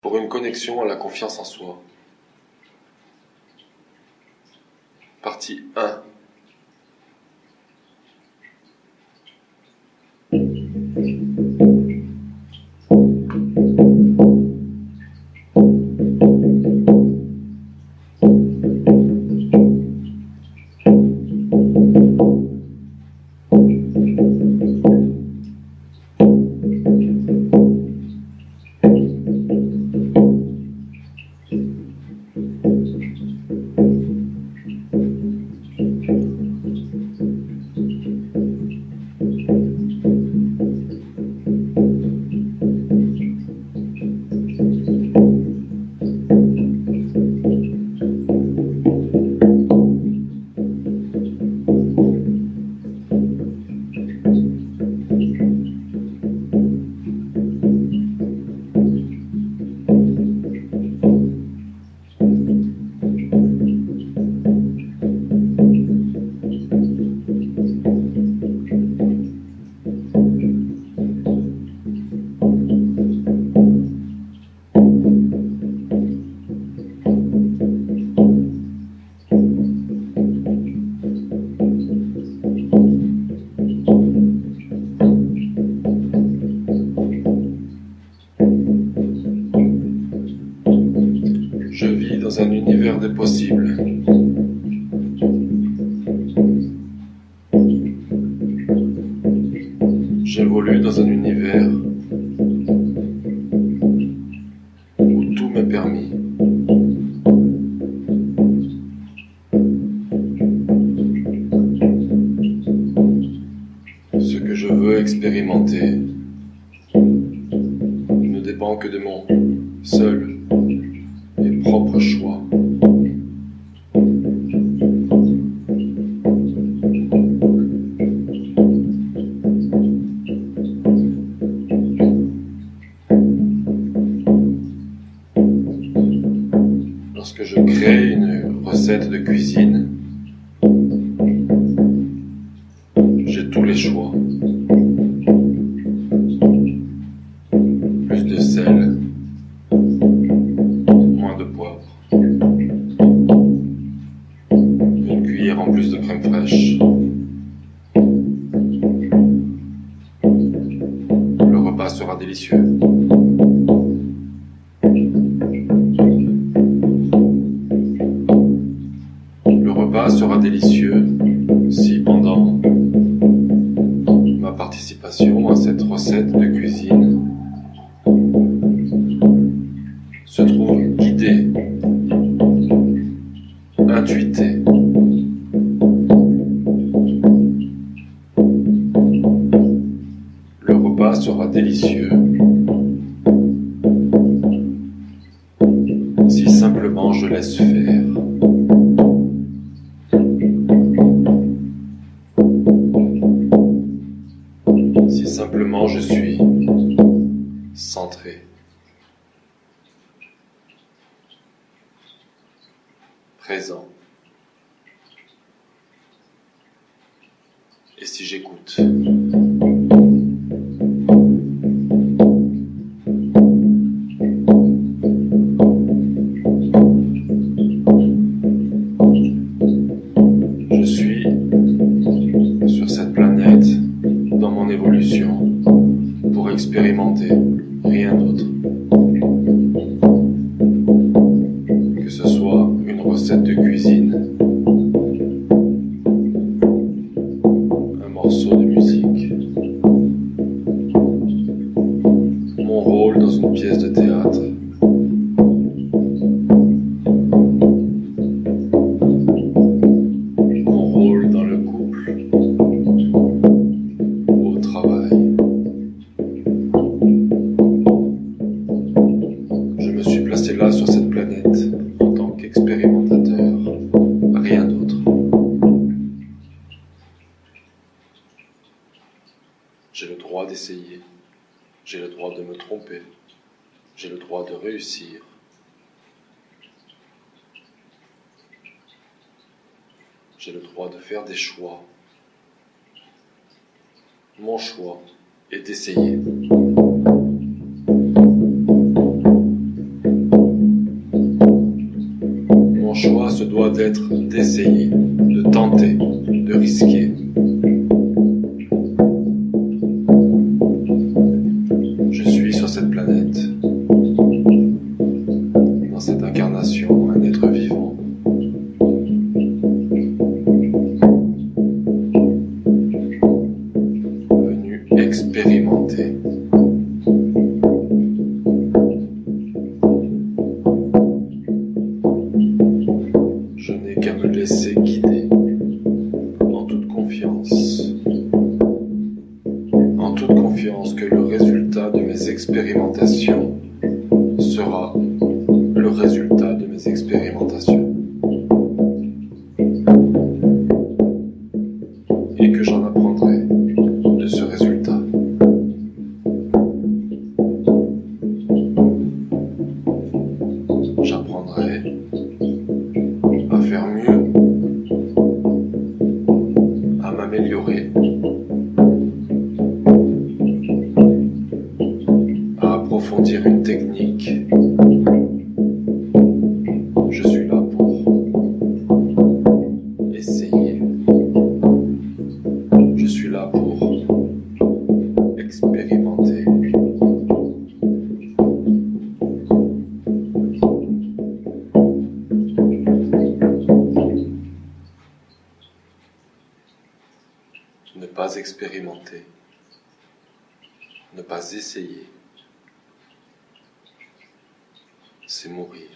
pour une connexion à la confiance en soi. Partie 1. Je vis dans un univers des possibles. J'évolue dans un univers où tout m'est permis. Ce que je veux expérimenter ne dépend que de mon seul et propre choix. Lorsque je crée une recette de cuisine, j'ai tous les choix. Plus de sel, moins de poivre. Une cuillère en plus de crème fraîche. Le repas sera délicieux. Le repas sera délicieux si pendant ma participation à cette recette de cuisine se trouve guidé, intuité. Le repas sera délicieux si simplement je laisse faire. Si simplement je suis centré, présent, et si j'écoute. Je suis sur cette planète dans mon évolution pour expérimenter, rien d'autre. Que ce soit une recette de cuisine, un morceau de musique, mon rôle dans une pièce de théâtre, mon rôle dans le couple ou au travail. Je me suis placé là sur cette planète en tant qu'expérimentateur, rien d'autre. J'ai le droit d'essayer, j'ai le droit de me tromper, j'ai le droit de réussir. J'ai le droit de faire des choix. Mon choix est d'essayer. doit être d'essayer, de tenter, de risquer. Je suis sur cette planète, dans cette incarnation, un être vivant. Venu expérimenter. Je n'ai qu'à me laisser guider, en toute confiance que le résultat de mes expérimentations sera le résultat de mes expérimentations, et que j'en apprendrai de ce résultat. J'apprendrai à faire mieux, à m'améliorer, à approfondir une technique. Je suis là pour essayer. Je suis là pour expérimenter. Ne pas expérimenter, ne pas essayer, c'est mourir.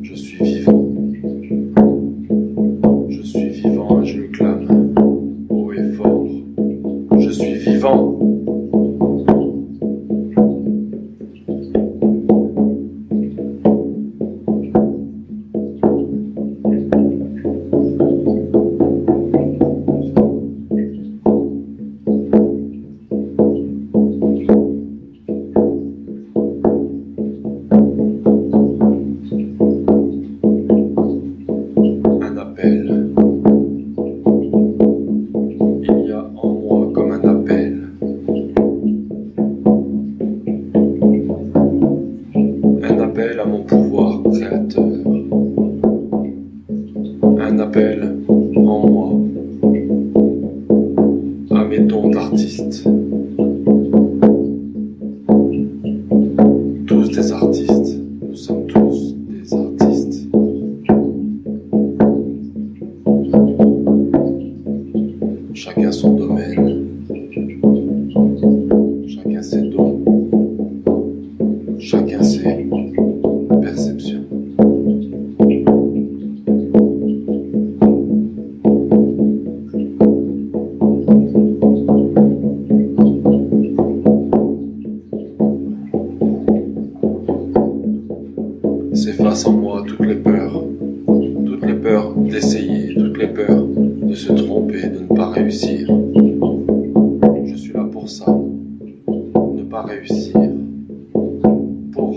Je suis vivant. Je suis vivant et je le clame haut et fort. Je suis vivant. Un appel. Il y a en moi comme un appel. Un appel à mon pouvoir créateur. Un appel en moi à mes dons d'artiste. Tous des artistes. Nous sommes tous des artistes. Chacun son domaine, chacun ses dons, chacun ses perceptions. S'effacent en moi toutes les peurs d'essayer, toutes les peurs de se tromper, de ne pas réussir. Je suis là pour ça, ne pas réussir, pour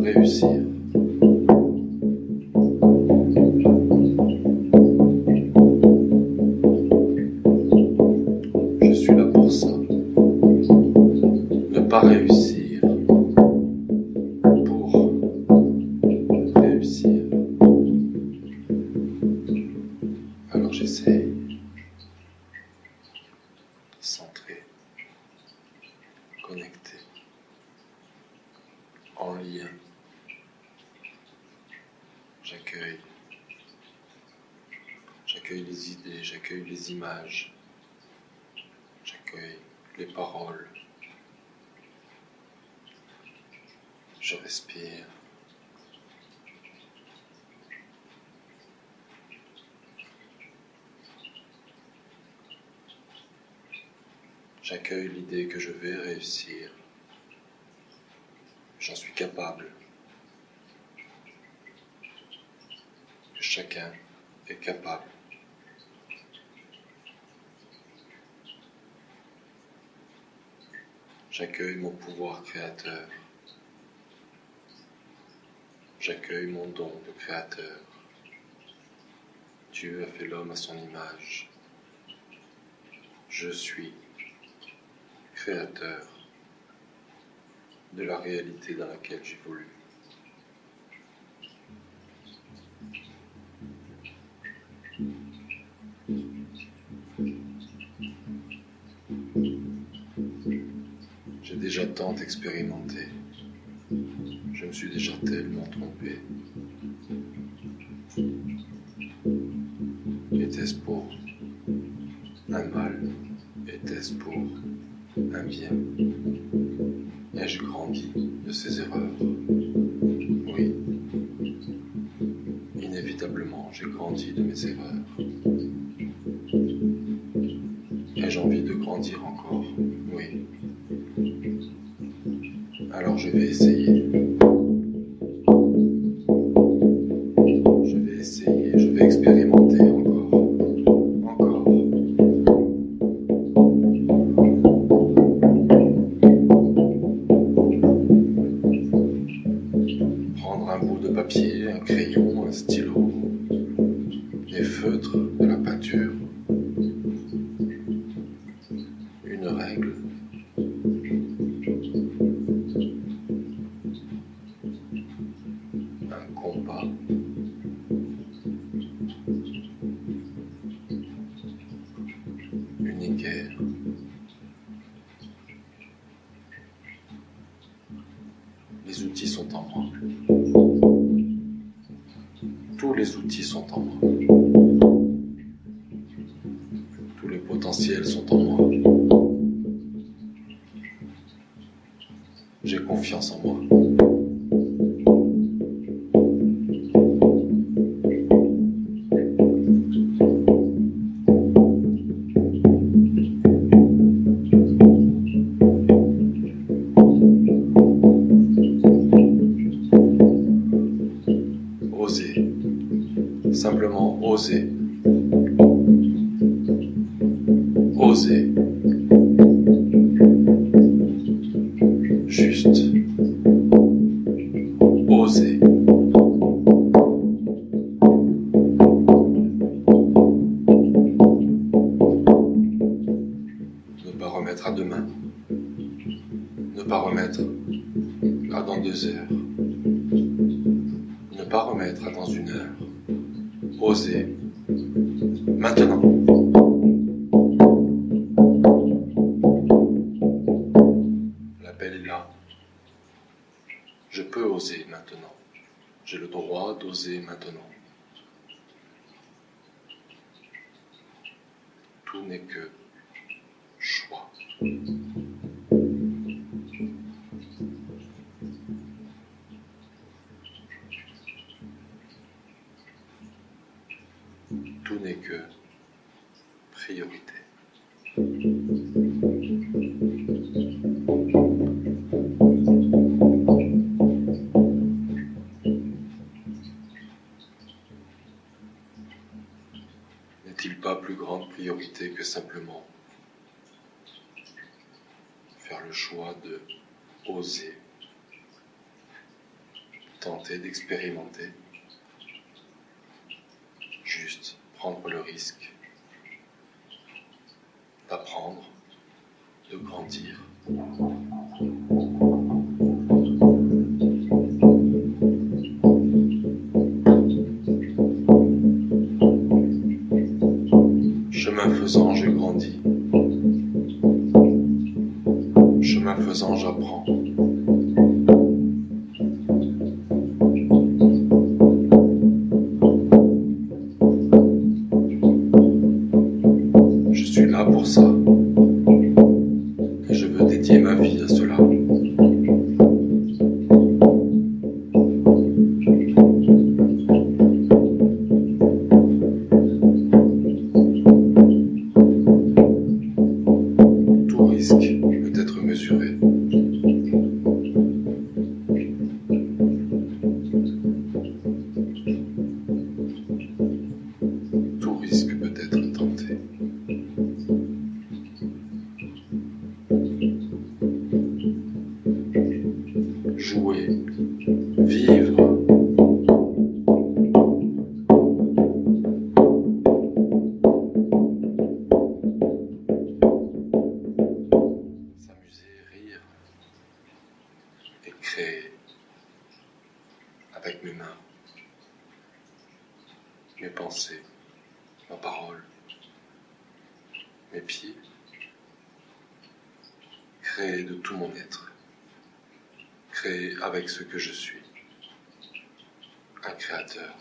réussir. Je suis là pour ça, ne pas réussir, pour réussir. Alors j'essaie, centré, connecté, en lien. J'accueille les idées, j'accueille les images, j'accueille les paroles. Je respire. J'accueille l'idée que je vais réussir. J'en suis capable. Que chacun est capable. J'accueille mon pouvoir créateur. J'accueille mon don de créateur. Dieu a fait l'homme à son image. Je suis créateur de la réalité dans laquelle j'évolue. J'ai déjà tant expérimenté. Je me suis déjà tellement trompé. Était-ce pour un mal? Était-ce pour un bien? Ai-je grandi de ces erreurs? Oui. Inévitablement, j'ai grandi de mes erreurs. Ai-je envie de grandir encore? Oui. Alors je vais essayer. Je vais expérimenter encore. Encore. Prendre un bout de papier, un crayon, un stylo, des feutres, de la peinture, une règle, un compas, une équerre, les outils sont en moi. Tous les outils sont en moi. Tous les potentiels sont en moi. J'ai confiance en moi. Oser. Simplement oser. Oser. Juste. Oser. Ne pas remettre à demain. Ne pas remettre à dans 2 heures. Ne pas remettre à dans 1 heure. Oser. Maintenant. L'appel est là. Je peux oser maintenant. J'ai le droit d'oser maintenant. Tout n'est que choix. Tout n'est que priorité. N'est-il pas plus grande priorité que simplement faire le choix de oser, tenter d'expérimenter, juste prendre le risque d'apprendre, de grandir. Chemin faisant, j'ai grandi. Chemin faisant, j'apprends. Je suis là pour ça. Et je veux dédier ma vie à cela. Tout risque peut être mesuré. Tout risque peut être tenté. créer avec mes mains, mes pensées, ma parole, mes pieds, créer de tout mon être, créer avec ce que je suis, un créateur.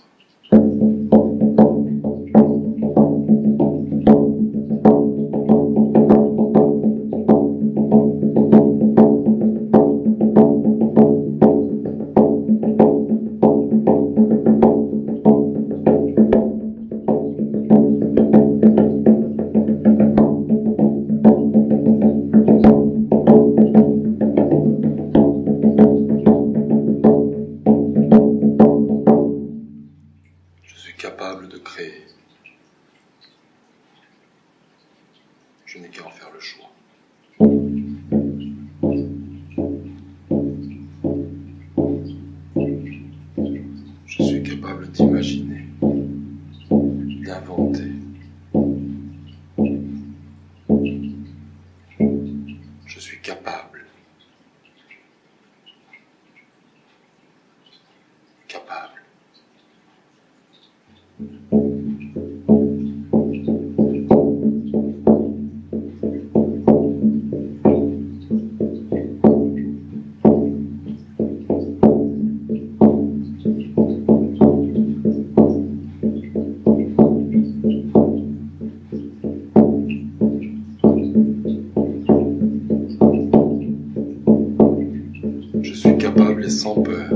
Capable de créer. Je n'ai qu'à en faire le choix. Je suis capable d'imaginer, d'inventer. Je suis capable. Je suis capable et sans peur.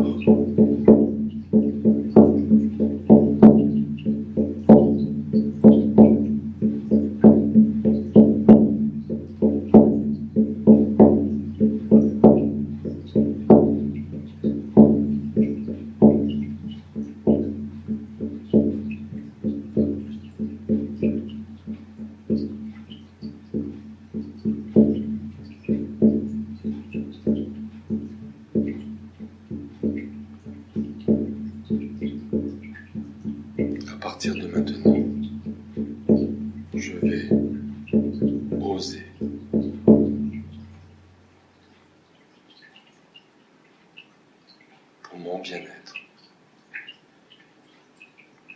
À partir de maintenant, je vais oser. Pour mon bien-être,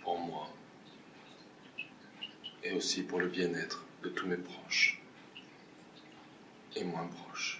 pour moi, et aussi pour le bien-être de tous mes proches et moins proches.